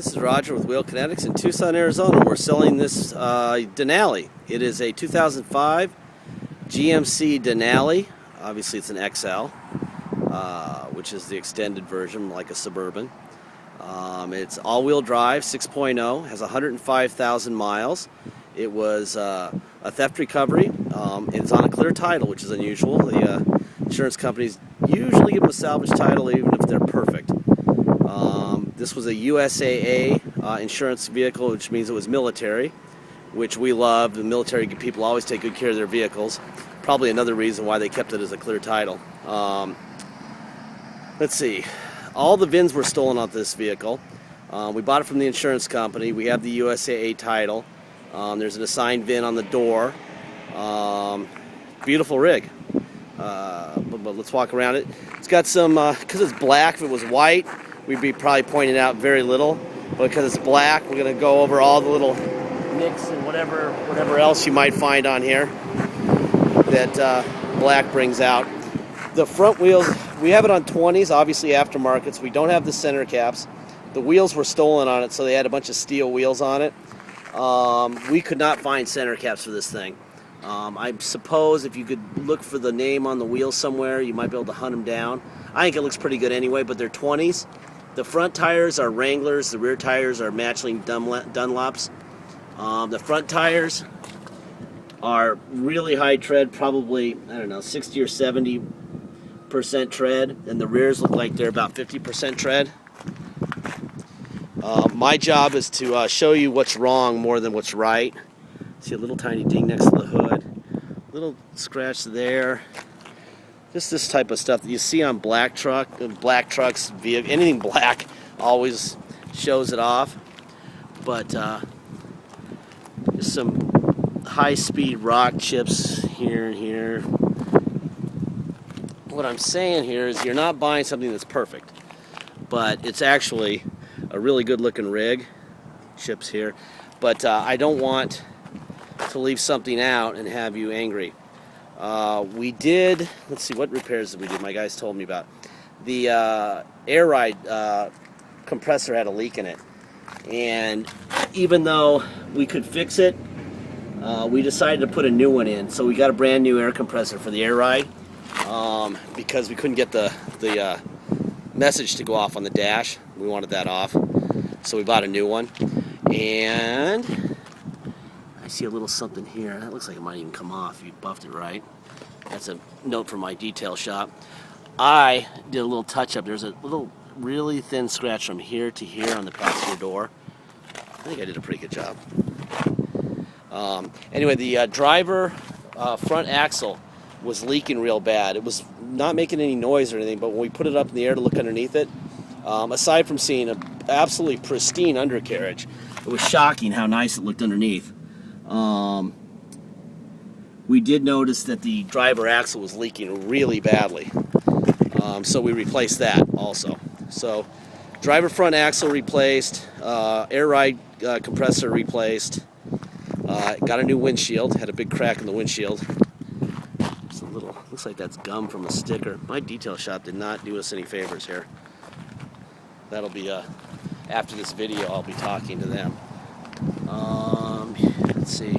This is Roger with Wheel Kinetics in Tucson, Arizona. We're selling this Denali. It is a 2005 GMC Denali. Obviously it's an XL, which is the extended version, like a Suburban. It's all-wheel drive, 6.0, has 105,000 miles. It was a theft recovery. It's on a clear title, which is unusual. The insurance companies usually give them a salvage title even if they're perfect. This was a USAA insurance vehicle, which means it was military, which we love. The military people always take good care of their vehicles. Probably another reason why they kept it as a clear title. Let's see. All the VINs were stolen off this vehicle. We bought it from the insurance company. We have the USAA title. There's an assigned VIN on the door. Beautiful rig. But let's walk around it. It's got some, because it's black, if it was white, we'd be probably pointing out very little. But because it's black, we're going to go over all the little nicks and whatever else you might find on here that black brings out. The front wheels, we have it on 20s, obviously aftermarkets. We don't have the center caps. The wheels were stolen on it, so they had a bunch of steel wheels on it. We could not find center caps for this thing. I suppose if you could look for the name on the wheel somewhere, you might be able to hunt them down. I think it looks pretty good anyway, but they're 20s. The front tires are Wranglers. The rear tires are Michelin Dunlops. The front tires are really high tread, probably, I don't know, 60 or 70% tread, and the rears look like they're about 50% tread. My job is to show you what's wrong more than what's right. See a little tiny ding next to the hood, little scratch there. Just this type of stuff that you see on black trucks, anything black always shows it off. But just some high-speed rock chips here and here. What I'm saying here is you're not buying something that's perfect, but it's actually a really good-looking rig. Chips here, but I don't want to leave something out and have you angry. We did, let's see, what repairs did we do? My guys told me about. The air ride compressor had a leak in it. And even though we could fix it, we decided to put a new one in. So we got a brand new air compressor for the air ride because we couldn't get the message to go off on the dash. We wanted that off. So we bought a new one. And I see a little something here. That looks like it might even come off if you buffed it right. That's a note from my detail shop. I did a little touch-up. There's a little really thin scratch from here to here on the passenger door. I think I did a pretty good job. Anyway, the driver front axle was leaking real bad. It was not making any noise or anything, but when we put it up in the air to look underneath it, aside from seeing an absolutely pristine undercarriage, it was shocking how nice it looked underneath. We did notice that the driver axle was leaking really badly, so we replaced that also. So driver front axle replaced, air ride compressor replaced, got a new windshield, had a big crack in the windshield. It's a little, looks like that's gum from a sticker. My detail shop did not do us any favors here. That'll be, after this video, I'll be talking to them. Let's see,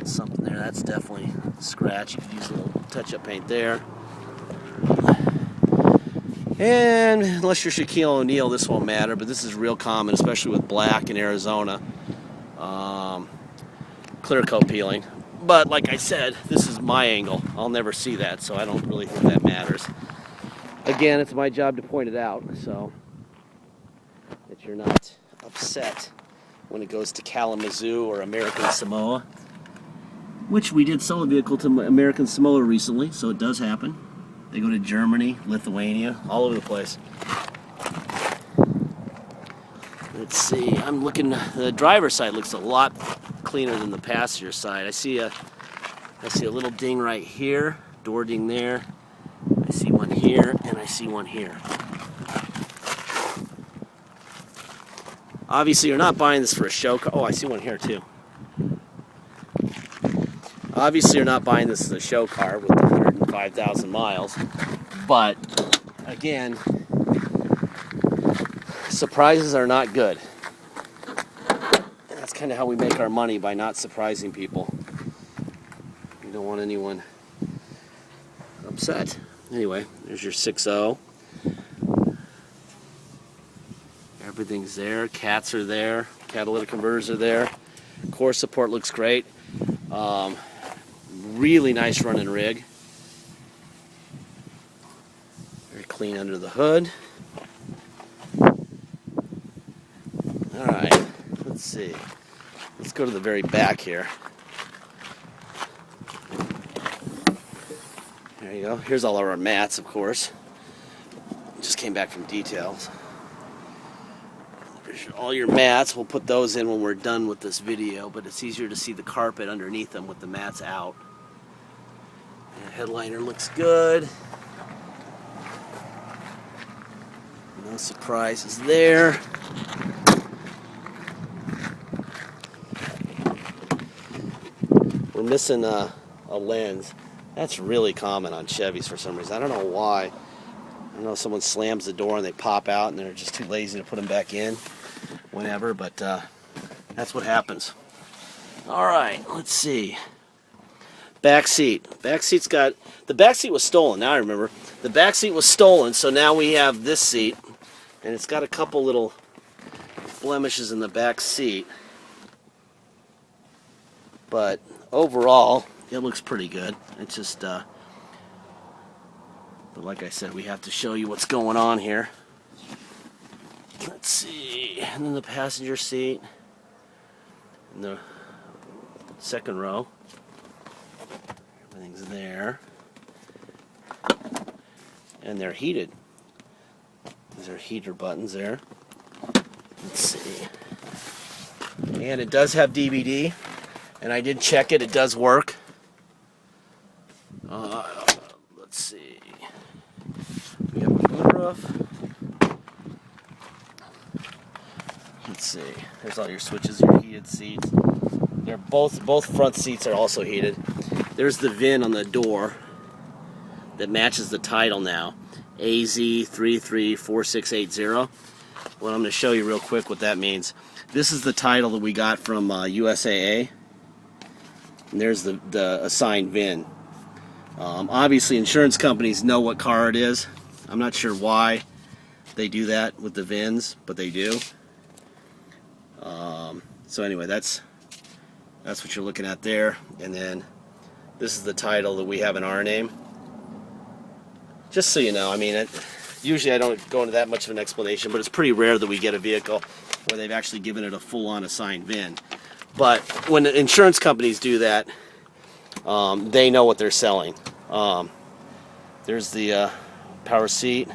something there, that's definitely a scratch. You could use a little touch-up paint there. And unless you're Shaquille O'Neal, this won't matter, but this is real common, especially with black in Arizona. Clear coat peeling. But like I said, this is my angle. I'll never see that, so I don't really think that matters. Again, it's my job to point it out, so that you're not upset when it goes to Kalamazoo or American Samoa, which we did sell a vehicle to American Samoa recently, so it does happen. They go to Germany, Lithuania, all over the place. Let's see, I'm looking, the driver's side looks a lot cleaner than the passenger side. I see a little ding right here, door ding there. I see one here, and I see one here. Obviously, you're not buying this for a show car. Oh, I see one here, too. Obviously, you're not buying this as a show car with 105,000 miles. But, again, Surprises are not good. And that's kind of how we make our money, by not surprising people. You don't want anyone upset. Anyway, there's your 6.0. Everything's there. Cats are there. Catalytic converters are there. Core support looks great. Really nice running rig. Very clean under the hood. Alright, let's see. Let's go to the very back here. There you go. Here's all of our mats, of course. Just came back from details. There's all your mats. We'll put those in when we're done with this video, but it's easier to see the carpet underneath them with the mats out. And headliner looks good. No surprises there. We're missing a lens. That's really common on Chevys for some reason. I don't know why. I don't know if someone slams the door and they pop out and they're just too lazy to put them back in whenever, but that's what happens. Alright, let's see. Back seat. Back seat's got... The back seat was stolen, now I remember. The back seat was stolen, so now we have this seat, and it's got a couple little blemishes in the back seat. But overall, it looks pretty good. It's just, but like I said, we have to show you what's going on here. Let's see, and then the passenger seat, in the second row, everything's there, and they're heated. These are heater buttons there. Let's see, and it does have DVD, and I did check it, it does work. Let's see, we have a moonroof. Let's see. There's all your switches, your heated seats. They're both front seats are also heated. There's the VIN on the door that matches the title now, AZ334680. Well, I'm going to show you real quick what that means. This is the title that we got from USAA. And there's the assigned VIN. Obviously, insurance companies know what car it is. I'm not sure why they do that with the VINs, but they do. So anyway, that's what you're looking at there, and then this is the title that we have in our name. Just so you know, I mean, usually I don't go into that much of an explanation, but it's pretty rare that we get a vehicle where they've actually given it a full-on assigned VIN. But when the insurance companies do that, they know what they're selling. There's the power seat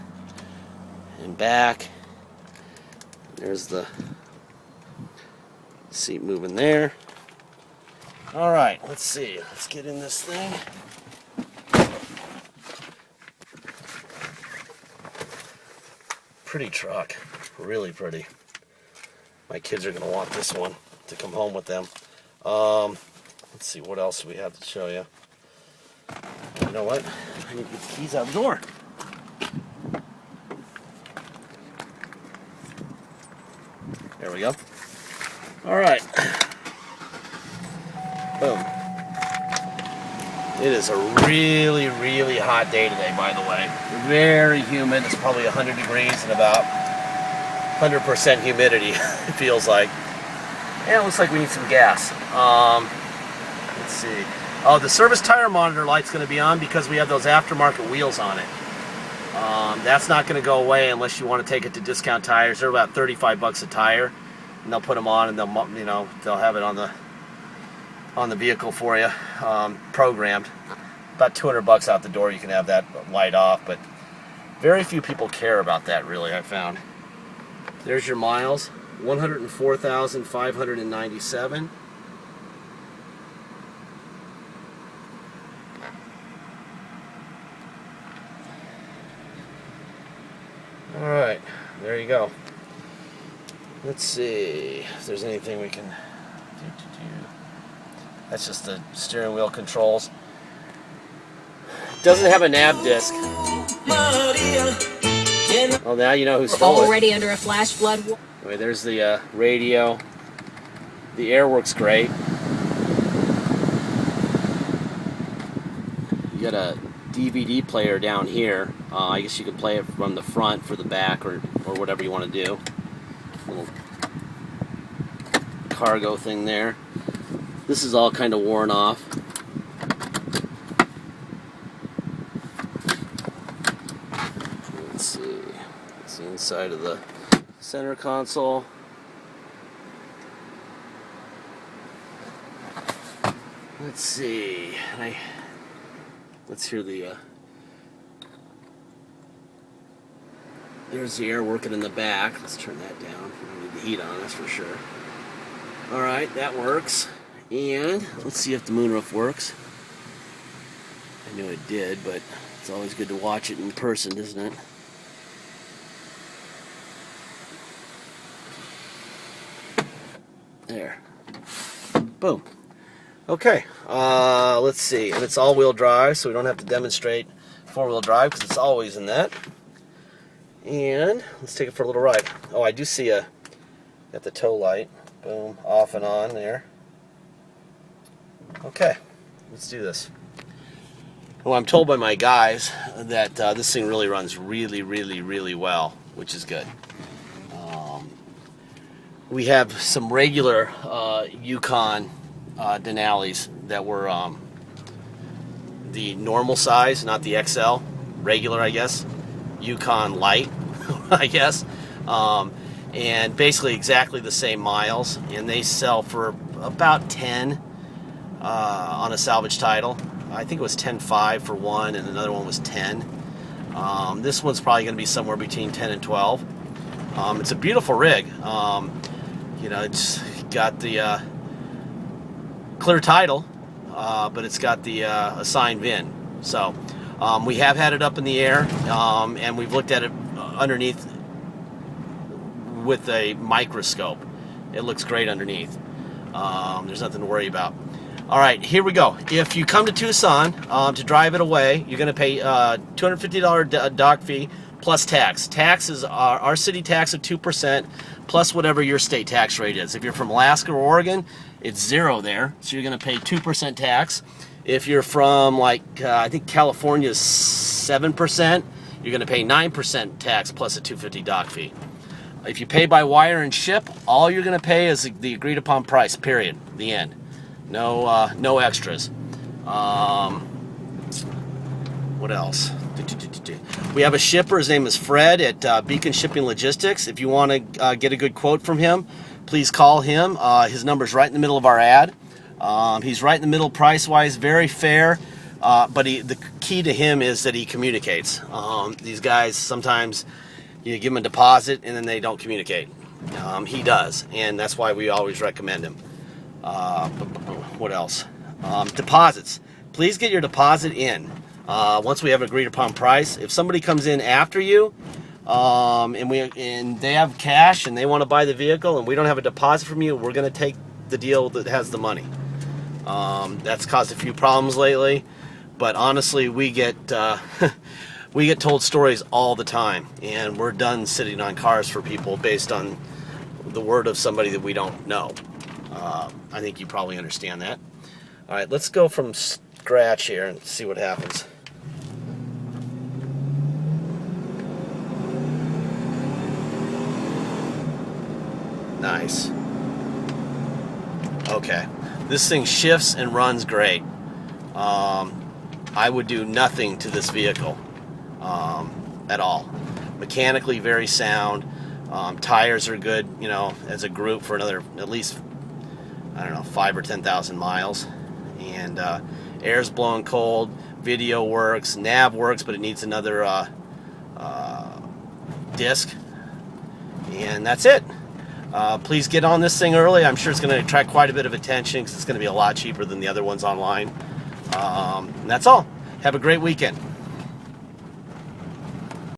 and back. There's the seat moving there. Alright, let's see. Let's get in this thing. Pretty truck. Really pretty. My kids are going to want this one to come home with them. Let's see, what else do we have to show you? You know what? I need to get the keys out the door. There we go. Alright. Boom. It is a really, really hot day today, by the way. Very humid. It's probably 100 degrees and about 100% humidity, it feels like. And it looks like we need some gas. Let's see. Oh, the service tire monitor light's going to be on because we have those aftermarket wheels on it. That's not going to go away unless you want to take it to Discount Tires. They're about 35 bucks a tire. And they'll put them on, and they'll have it on the vehicle for you, programmed. About 200 bucks out the door. You can have that light off, but very few people care about that, really. I found. There's your miles, 104,597. All right, there you go. Let's see if there's anything we can do. That's just the steering wheel controls. Doesn't have a nav disc. Well, now you know who stole it. Already under a flash flood. Anyway, there's the radio. The air works great. You got a DVD player down here. I guess you can play it from the front for the back or whatever you want to do. Little cargo thing there. This is all kind of worn off. Let's see. It's the inside of the center console. Let's see. Let's hear the. There's the air working in the back. Let's turn that down. We don't need the heat on, that's for sure. Alright, that works. And let's see if the moonroof works. I knew it did, but it's always good to watch it in person, isn't it? There. Boom. Okay, let's see. And it's all-wheel drive, so we don't have to demonstrate four-wheel drive because it's always in that. And let's take it for a little ride. Oh, I do see got the tow light. Boom, off and on there. Okay, let's do this. Well, I'm told by my guys that this thing really runs really well, which is good. We have some regular Yukon Denalis that were the normal size, not the XL, regular, I guess. Yukon Light, I guess, and basically exactly the same miles, and they sell for about 10 on a salvage title. I think it was 10.5 for one, and another one was 10. This one's probably going to be somewhere between 10 and 12. It's a beautiful rig. You know, it's got the clear title, but it's got the assigned VIN. So we have had it up in the air, and we've looked at it underneath with a microscope. It looks great underneath. There's nothing to worry about. All right, here we go. If you come to Tucson to drive it away, you're going to pay $250 dock fee plus tax. Tax is our city tax of 2% plus whatever your state tax rate is. If you're from Alaska or Oregon, it's 0 there, so you're going to pay 2% tax. If you're from, like, I think California is 7%, you're going to pay 9% tax plus a $250 dock fee. If you pay by wire and ship, all you're going to pay is the agreed upon price, period. The end. No extras. What else? We have a shipper. His name is Fred at Beacon Shipping Logistics. If you want to get a good quote from him, please call him. His number's right in the middle of our ad. He's right in the middle price-wise, very fair. But the key to him is that he communicates. These guys, sometimes you give them a deposit and then they don't communicate. He does, and that's why we always recommend him. What else? Deposits. Please get your deposit in. Once we have an agreed upon price. If somebody comes in after you, and they have cash and they want to buy the vehicle and we don't have a deposit from you, we're going to take the deal that has the money. That's caused a few problems lately, but honestly, we get we get told stories all the time, and we're done sitting on cars for people based on the word of somebody that we don't know. I think you probably understand that. All right, let's go from scratch here and see what happens. Nice. Okay, this thing shifts and runs great. I would do nothing to this vehicle at all. Mechanically very sound. Tires are good, you know, as a group for another at least, I don't know, 5,000 or 10,000 miles. And air's blowing cold. Video works. Nav works, but it needs another disc. And that's it. Please get on this thing early. I'm sure it's going to attract quite a bit of attention because it's going to be a lot cheaper than the other ones online. And that's all. Have a great weekend.